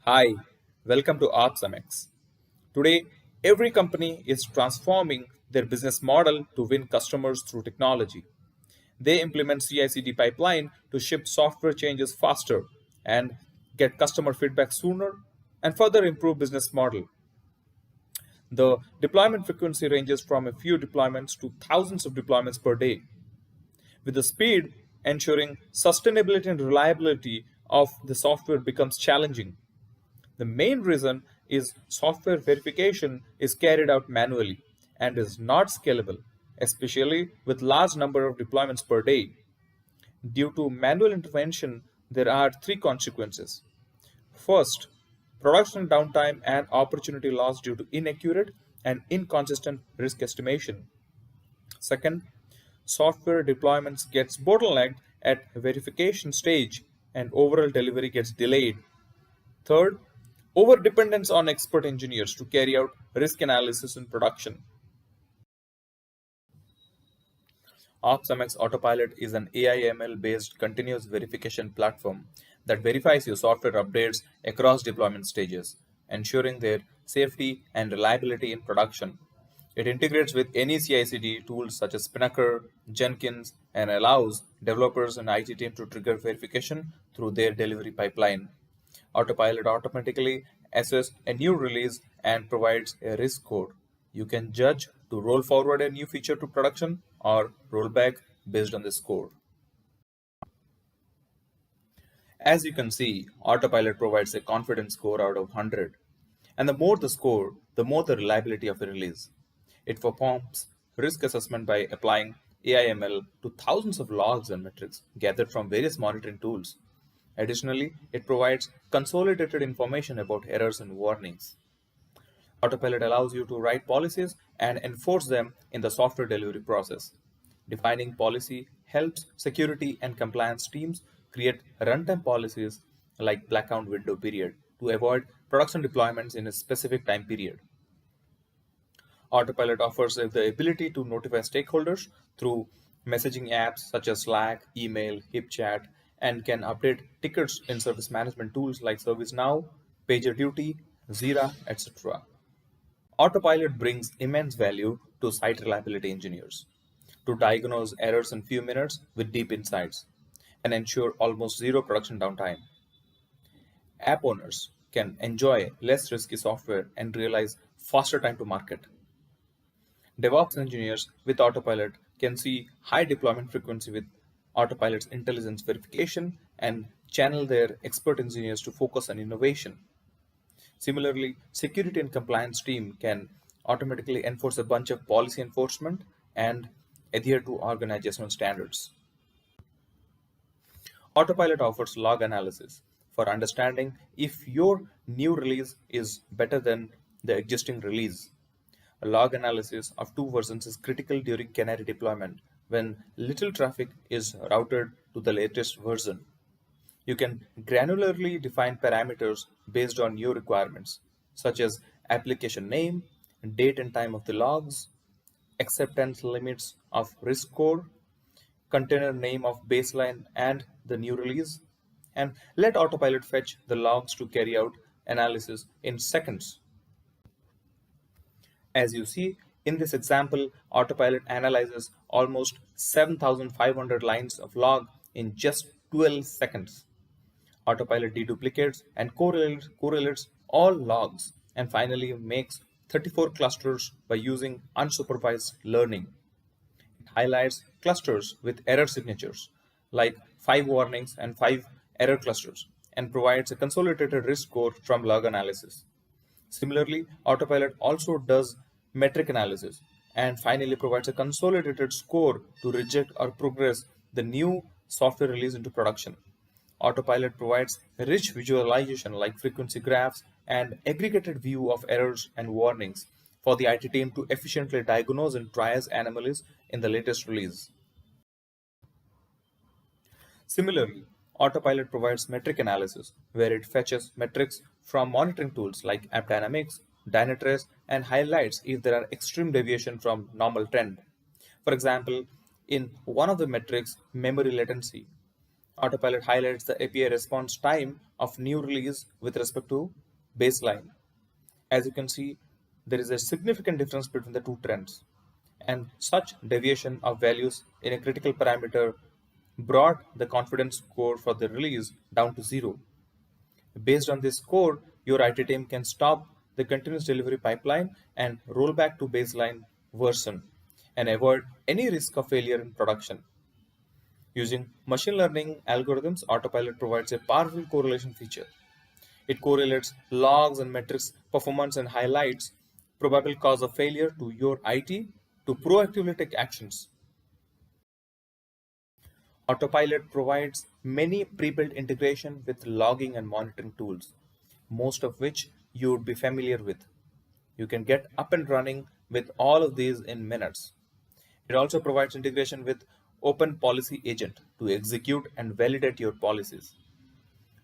Hi, welcome to OpsMx. Today, every company is transforming their business model to win customers through technology. They implement CI/CD pipeline to ship software changes faster and get customer feedback sooner and further improve business model. The deployment frequency ranges from a few deployments to thousands of deployments per day, with the speed ensuring sustainability and reliability of the software becomes challenging. The main reason is software verification is carried out manually and is not scalable, especially with large number of deployments per day. Due to manual intervention, there are three consequences. First, production downtime and opportunity loss due to inaccurate and inconsistent risk estimation. Second, software deployments gets bottlenecked at verification stage and overall delivery gets delayed. Third, overdependence on expert engineers to carry out risk analysis in production. OpsMx Autopilot is an AI/ML based continuous verification platform that verifies your software updates across deployment stages, ensuring their safety and reliability in production. It integrates with any CI/CD tools such as Spinnaker, Jenkins, and allows developers and IT team to trigger verification through their delivery pipeline. Autopilot automatically assesses a new release and provides a risk score. You can judge to roll forward a new feature to production or roll back based on the score. As you can see, Autopilot provides a confidence score out of 100. And the more the score, the more the reliability of the release. It performs risk assessment by applying AI/ML to thousands of logs and metrics gathered from various monitoring tools. Additionally, it provides consolidated information about errors and warnings. Autopilot allows you to write policies and enforce them in the software delivery process. Defining policy helps security and compliance teams create runtime policies like blackout window period to avoid production deployments in a specific time period. Autopilot offers the ability to notify stakeholders through messaging apps such as Slack, email, HipChat, and can update tickets in service management tools like ServiceNow, PagerDuty, Jira, etc. Autopilot brings immense value to site reliability engineers to diagnose errors in few minutes with deep insights and ensure almost zero production downtime. App owners can enjoy less risky software and realize faster time to market. DevOps engineers with Autopilot can see high deployment frequency with Autopilot's intelligence verification and channel their expert engineers to focus on innovation. Similarly, security and compliance team can automatically enforce a bunch of policy enforcement and adhere to organizational standards. Autopilot offers log analysis for understanding if your new release is better than the existing release. A log analysis of two versions is critical during canary deployment when little traffic is routed to the latest version. You can granularly define parameters based on your requirements, such as application name, date and time of the logs, acceptance limits of risk score, container name of baseline and the new release, and let Autopilot fetch the logs to carry out analysis in seconds. As you see in this example, Autopilot analyzes almost 7,500 lines of log in just 12 seconds. Autopilot deduplicates and correlates all logs and finally makes 34 clusters by using unsupervised learning. It highlights clusters with error signatures like 5 warnings and 5 error clusters and provides a consolidated risk score from log analysis. Similarly, Autopilot also does metric analysis and finally provides a consolidated score to reject or progress the new software release into production. Autopilot provides rich visualization like frequency graphs and aggregated view of errors and warnings for the IT team to efficiently diagnose and triage anomalies in the latest release. Similarly, Autopilot provides metric analysis, where it fetches metrics from monitoring tools like AppDynamics, Dynatrace, and highlights if there are extreme deviation from normal trend. For example, in one of the metrics, memory latency, Autopilot highlights the API response time of new release with respect to baseline. As you can see, there is a significant difference between the two trends, and such deviation of values in a critical parameter brought the confidence score for the release down to zero. Based on this score, your IT team can stop the continuous delivery pipeline and roll back to baseline version and avoid any risk of failure in production. Using machine learning algorithms, Autopilot provides a powerful correlation feature. It correlates logs and metrics, performance, and highlights probable cause of failure to your IT to proactively take actions. Autopilot provides many pre-built integration with logging and monitoring tools, most of which you would be familiar with. You can get up and running with all of these in minutes. It also provides integration with Open Policy Agent to execute and validate your policies.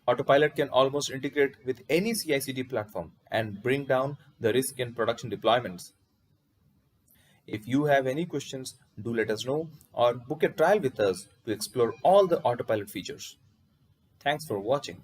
Autopilot can almost integrate with any CI/CD platform and bring down the risk in production deployments. If you have any questions, do let us know or book a trial with us to explore all the Autopilot features. Thanks for watching.